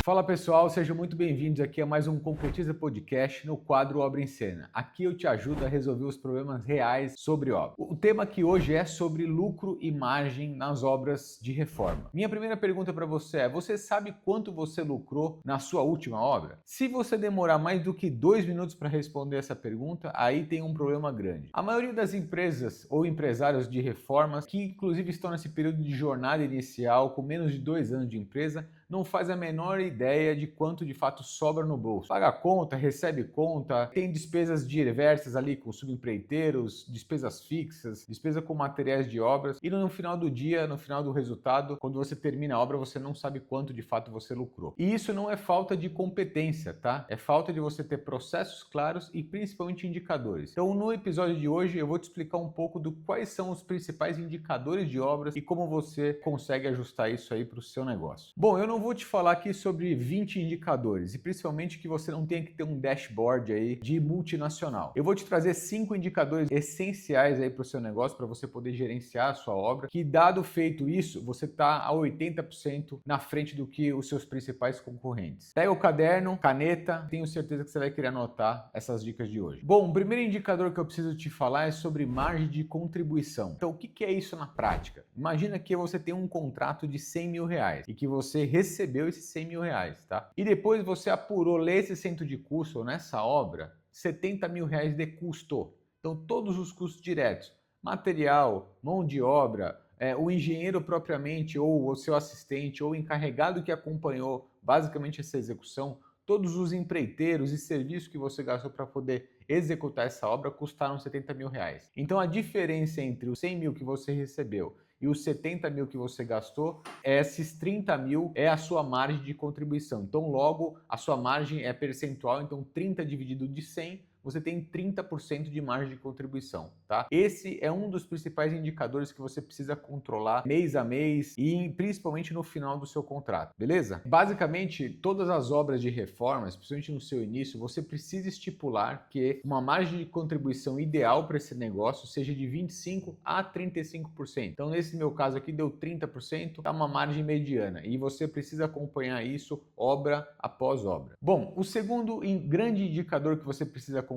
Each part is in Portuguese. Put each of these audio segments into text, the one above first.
Fala pessoal, sejam muito bem-vindos aqui a mais um Concretiza Podcast no quadro Obra em Cena. Aqui eu te ajudo a resolver os problemas reais sobre obra. O tema aqui hoje é sobre lucro e margem nas obras de reforma. Minha primeira pergunta para você é: você sabe quanto você lucrou na sua última obra? Se você demorar mais do que 2 minutos para responder essa pergunta, aí tem um problema grande. A maioria das empresas ou empresários de reformas, que inclusive estão nesse período de jornada inicial com menos de 2 anos de empresa, não faz a menor ideia de quanto de fato sobra no bolso. Paga conta, recebe conta, tem despesas diversas ali com subempreiteiros, despesas fixas, despesa com materiais de obras e no final do dia, no final do resultado, quando você termina a obra, você não sabe quanto de fato você lucrou. E isso não é falta de competência, tá? É falta de você ter processos claros e principalmente indicadores. Então, no episódio de hoje, eu vou te explicar um pouco do quais são os principais indicadores de obras e como você consegue ajustar isso aí para o seu negócio. Bom, eu não vou te falar aqui sobre 20 indicadores e principalmente que você não tenha que ter um dashboard aí de multinacional. Eu vou te trazer 5 indicadores essenciais aí para o seu negócio, para você poder gerenciar a sua obra, que dado feito isso, você está a 80% na frente do que os seus principais concorrentes. Pega o caderno, caneta, tenho certeza que você vai querer anotar essas dicas de hoje. Bom, o primeiro indicador que eu preciso te falar é sobre margem de contribuição. Então, o que é isso na prática? Imagina que você tem um contrato de 100 mil reais e que você recebeu esses 100 mil reais, tá? E depois você apurou nesse centro de custo ou nessa obra 70 mil reais de custo. Então todos os custos diretos, material, mão de obra, o engenheiro propriamente ou o seu assistente ou o encarregado que acompanhou basicamente essa execução, todos os empreiteiros e serviços que você gastou para poder executar essa obra custaram 70 mil reais. Então a diferença entre os 100 mil que você recebeu e os 70 mil que você gastou, esses 30 mil é a sua margem de contribuição. Então logo a sua margem é percentual, então 30 dividido de 100, você tem 30% de margem de contribuição, tá? Esse é um dos principais indicadores que você precisa controlar mês a mês e principalmente no final do seu contrato, beleza? Basicamente, todas as obras de reforma, especialmente no seu início, você precisa estipular que uma margem de contribuição ideal para esse negócio seja de 25 a 35%. Então, nesse meu caso aqui, deu 30%, tá uma margem mediana e você precisa acompanhar isso obra após obra. Bom, o segundo grande indicador que você precisa acompanhar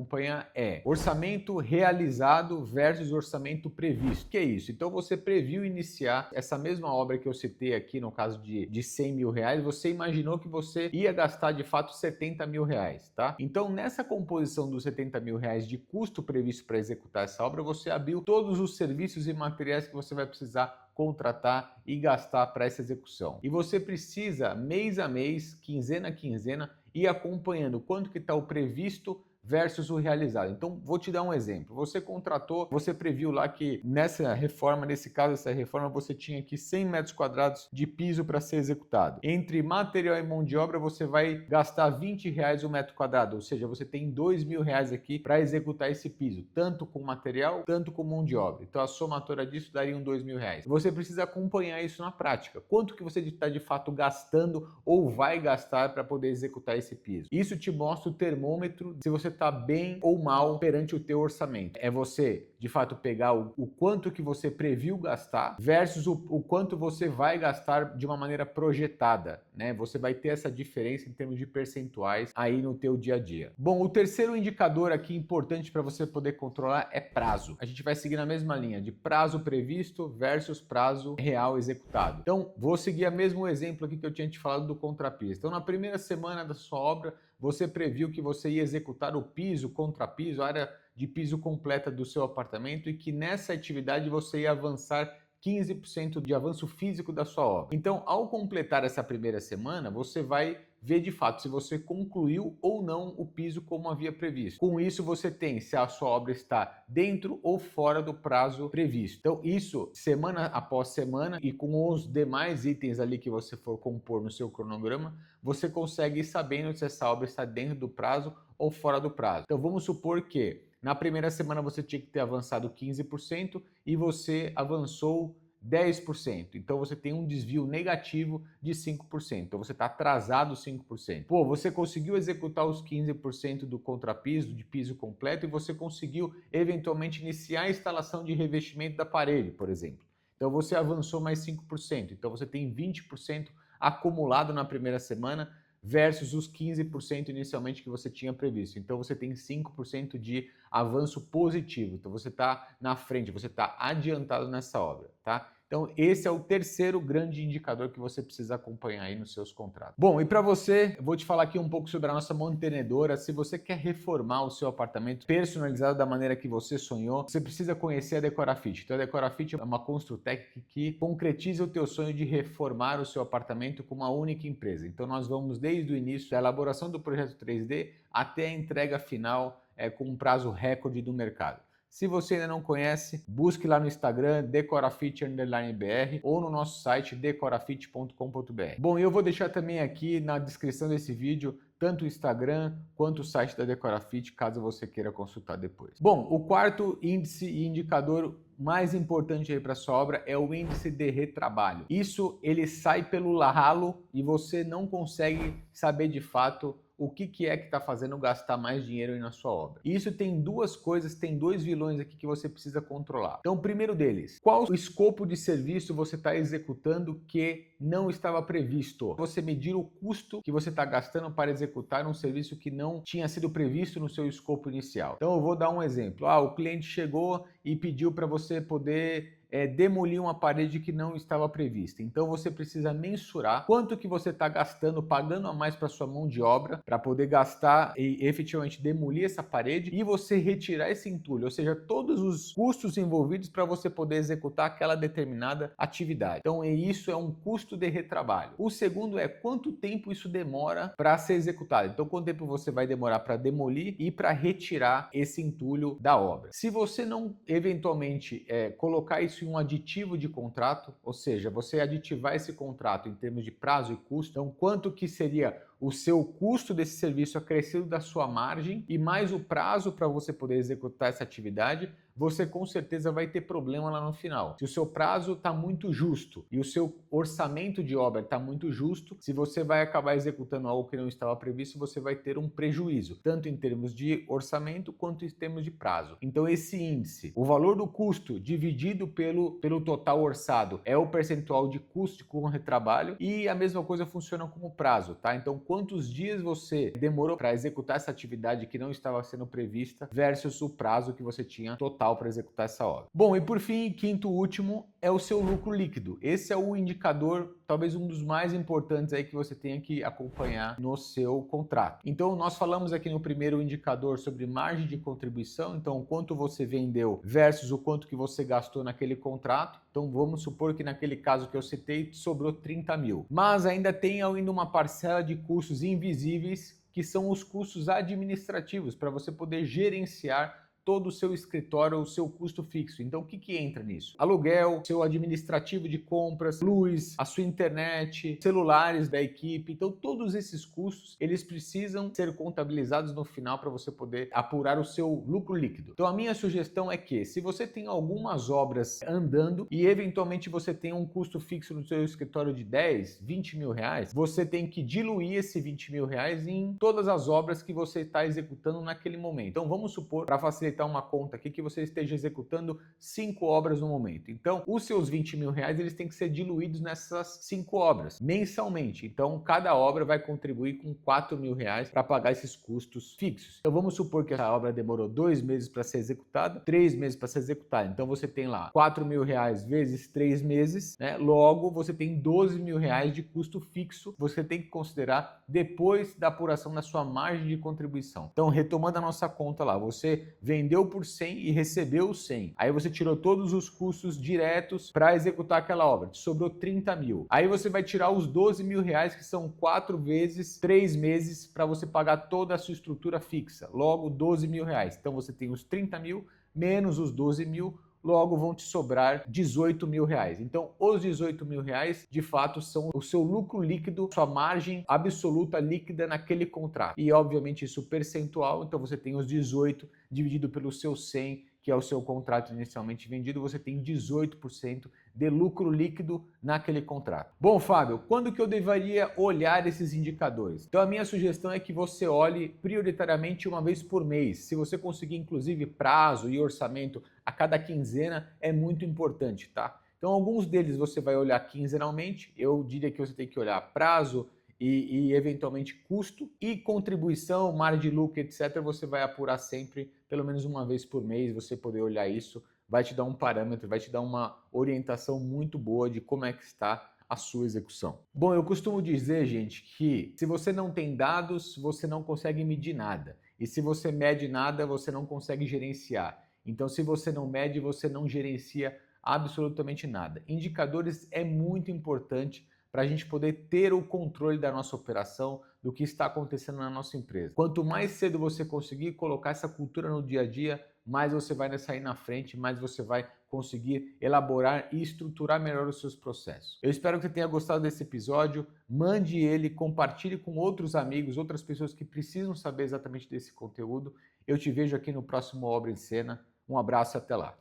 é orçamento realizado versus orçamento previsto. Que é isso? Então você previu iniciar essa mesma obra que eu citei aqui no caso de 100 mil reais, você imaginou que você ia gastar de fato 70 mil reais, tá? Então nessa composição dos 70 mil reais de custo previsto para executar essa obra, você abriu todos os serviços e materiais que você vai precisar contratar e gastar para essa execução. E você precisa mês a mês, quinzena a quinzena, ir acompanhando quanto que está o previsto versus o realizado. Então, vou te dar um exemplo. Você contratou, você previu lá que nessa reforma, nesse caso, essa reforma, você tinha aqui 100 metros quadrados de piso para ser executado. Entre material e mão de obra, você vai gastar 20 reais o metro quadrado, ou seja, você tem 2 mil reais aqui para executar esse piso, tanto com material, tanto com mão de obra. Então, a somatória disso daria 2 mil reais. Você precisa acompanhar isso na prática. Quanto que você está de fato gastando ou vai gastar para poder executar esse piso? Isso te mostra o termômetro se você está bem ou mal perante o teu orçamento. É você, de fato, pegar o quanto que você previu gastar versus o quanto você vai gastar de uma maneira projetada, né? Você vai ter essa diferença em termos de percentuais aí no teu dia a dia. Bom, o terceiro indicador aqui importante para você poder controlar é prazo. A gente vai seguir na mesma linha de prazo previsto versus prazo real executado. Então, vou seguir o mesmo exemplo aqui que eu tinha te falado do contrapiso. Então, na primeira semana da sua obra, você previu que você ia executar o piso, contrapiso, a área de piso completa do seu apartamento e que nessa atividade você ia avançar 15% de avanço físico da sua obra. Então, ao completar essa primeira semana, você vai ver de fato se você concluiu ou não o piso como havia previsto. Com isso, você tem se a sua obra está dentro ou fora do prazo previsto. Então, isso semana após semana e com os demais itens ali que você for compor no seu cronograma, você consegue ir sabendo se essa obra está dentro do prazo ou fora do prazo. Então, vamos supor que na primeira semana você tinha que ter avançado 15% e você avançou 10%. Então você tem um desvio negativo de 5%. Então você está atrasado 5%. Pô, você conseguiu executar os 15% do contrapiso, de piso completo, e você conseguiu eventualmente iniciar a instalação de revestimento da parede, por exemplo. Então você avançou mais 5%. Então você tem 20% acumulado na primeira semana versus os 15% inicialmente que você tinha previsto. Então você tem 5% de avanço positivo. Então você está na frente, você está adiantado nessa obra, tá? Então esse é o terceiro grande indicador que você precisa acompanhar aí nos seus contratos. Bom, e para você, eu vou te falar aqui um pouco sobre a nossa mantenedora. Se você quer reformar o seu apartamento personalizado da maneira que você sonhou, você precisa conhecer a Decorafit. Então a Decorafit é uma construtec que concretiza o teu sonho de reformar o seu apartamento com uma única empresa. Então nós vamos desde o início da elaboração do projeto 3D até a entrega final com um prazo recorde do mercado. Se você ainda não conhece, busque lá no Instagram decorafit_br ou no nosso site decorafit.com.br. Bom, eu vou deixar também aqui na descrição desse vídeo tanto o Instagram quanto o site da Decorafit, caso você queira consultar depois. Bom, o quarto índice e indicador mais importante aí para sua obra é o índice de retrabalho. Isso ele sai pelo ralo e você não consegue saber de fato o que é que está fazendo gastar mais dinheiro aí na sua obra. E isso tem duas coisas, tem dois vilões aqui que você precisa controlar. Então, o primeiro deles, qual o escopo de serviço você está executando que não estava previsto? Você medir o custo que você está gastando para executar um serviço que não tinha sido previsto no seu escopo inicial. Então, eu vou dar um exemplo. O cliente chegou e pediu para você poder demolir uma parede que não estava prevista. Então você precisa mensurar quanto que você está gastando, pagando a mais para sua mão de obra, para poder gastar e efetivamente demolir essa parede e você retirar esse entulho, ou seja, todos os custos envolvidos para você poder executar aquela determinada atividade. Então isso é um custo de retrabalho. O segundo é quanto tempo isso demora para ser executado. Então quanto tempo você vai demorar para demolir e para retirar esse entulho da obra. Se você não eventualmente colocar isso em um aditivo de contrato, ou seja, você aditivar esse contrato em termos de prazo e custo, então quanto que seria o seu custo desse serviço acrescido da sua margem e mais o prazo para você poder executar essa atividade, você com certeza vai ter problema lá no final. Se o seu prazo está muito justo e o seu orçamento de obra está muito justo, se você vai acabar executando algo que não estava previsto, você vai ter um prejuízo, tanto em termos de orçamento quanto em termos de prazo. Então esse índice, o valor do custo dividido pelo total orçado, é o percentual de custo com retrabalho e a mesma coisa funciona como prazo, tá? Então quantos dias você demorou para executar essa atividade que não estava sendo prevista versus o prazo que você tinha total para executar essa obra. Bom, e por fim, quinto último, é o seu lucro líquido. Esse é o indicador, talvez um dos mais importantes aí que você tenha que acompanhar no seu contrato. Então, nós falamos aqui no primeiro indicador sobre margem de contribuição, então o quanto você vendeu versus o quanto que você gastou naquele contrato. Então, vamos supor que naquele caso que eu citei, sobrou 30 mil. Mas ainda tem ainda uma parcela de custos invisíveis, que são os custos administrativos, para você poder gerenciar todo o seu escritório, o seu custo fixo. Então, o que entra nisso? Aluguel, seu administrativo de compras, luz, a sua internet, celulares da equipe. Então, todos esses custos, eles precisam ser contabilizados no final para você poder apurar o seu lucro líquido. Então, a minha sugestão é que, se você tem algumas obras andando e eventualmente você tem um custo fixo no seu escritório de 10, 20 mil reais, você tem que diluir esse 20 mil reais em todas as obras que você está executando naquele momento. Então, vamos supor, para facilitar uma conta aqui, que você esteja executando 5 obras no momento. Então, os seus 20 mil reais, eles têm que ser diluídos nessas 5 obras, mensalmente. Então, cada obra vai contribuir com 4 mil reais para pagar esses custos fixos. Então, vamos supor que essa obra demorou 2 meses para ser executada, 3 meses para ser executada. Então, você tem lá 4 mil reais vezes 3 meses, né? Logo, você tem 12 mil reais de custo fixo, você tem que considerar depois da apuração da sua margem de contribuição. Então, retomando a nossa conta lá, você vendeu por 100 e recebeu 100. Aí você tirou todos os custos diretos para executar aquela obra, te sobrou 30 mil. Aí você vai tirar os 12 mil reais, que são 4 vezes 3 meses, para você pagar toda a sua estrutura fixa. Logo, 12 mil reais. Então você tem os 30 mil menos os 12 mil, logo vão te sobrar 18 mil reais. Então, os 18 mil reais, de fato, são o seu lucro líquido, sua margem absoluta líquida naquele contrato. E, obviamente, isso percentual, então você tem os 18 dividido pelo seu 100, que é o seu contrato inicialmente vendido, você tem 18% de lucro líquido naquele contrato. Bom, Fábio, quando que eu deveria olhar esses indicadores? Então a minha sugestão é que você olhe prioritariamente uma vez por mês. Se você conseguir, inclusive, prazo e orçamento a cada quinzena, é muito importante, tá? Então alguns deles você vai olhar quinzenalmente, eu diria que você tem que olhar prazo e eventualmente custo e contribuição, margem de lucro, etc. Você vai apurar sempre, pelo menos uma vez por mês, você poder olhar isso, vai te dar um parâmetro, vai te dar uma orientação muito boa de como é que está a sua execução. Bom, eu costumo dizer, gente, que se você não tem dados, você não consegue medir nada. E se você mede nada, você não consegue gerenciar. Então, se você não mede, você não gerencia absolutamente nada. Indicadores é muito importante para a gente poder ter o controle da nossa operação, do que está acontecendo na nossa empresa. Quanto mais cedo você conseguir colocar essa cultura no dia a dia, mais você vai sair na frente, mais você vai conseguir elaborar e estruturar melhor os seus processos. Eu espero que você tenha gostado desse episódio, mande ele, compartilhe com outros amigos, outras pessoas que precisam saber exatamente desse conteúdo. Eu te vejo aqui no próximo Obra em Cena. Um abraço e até lá.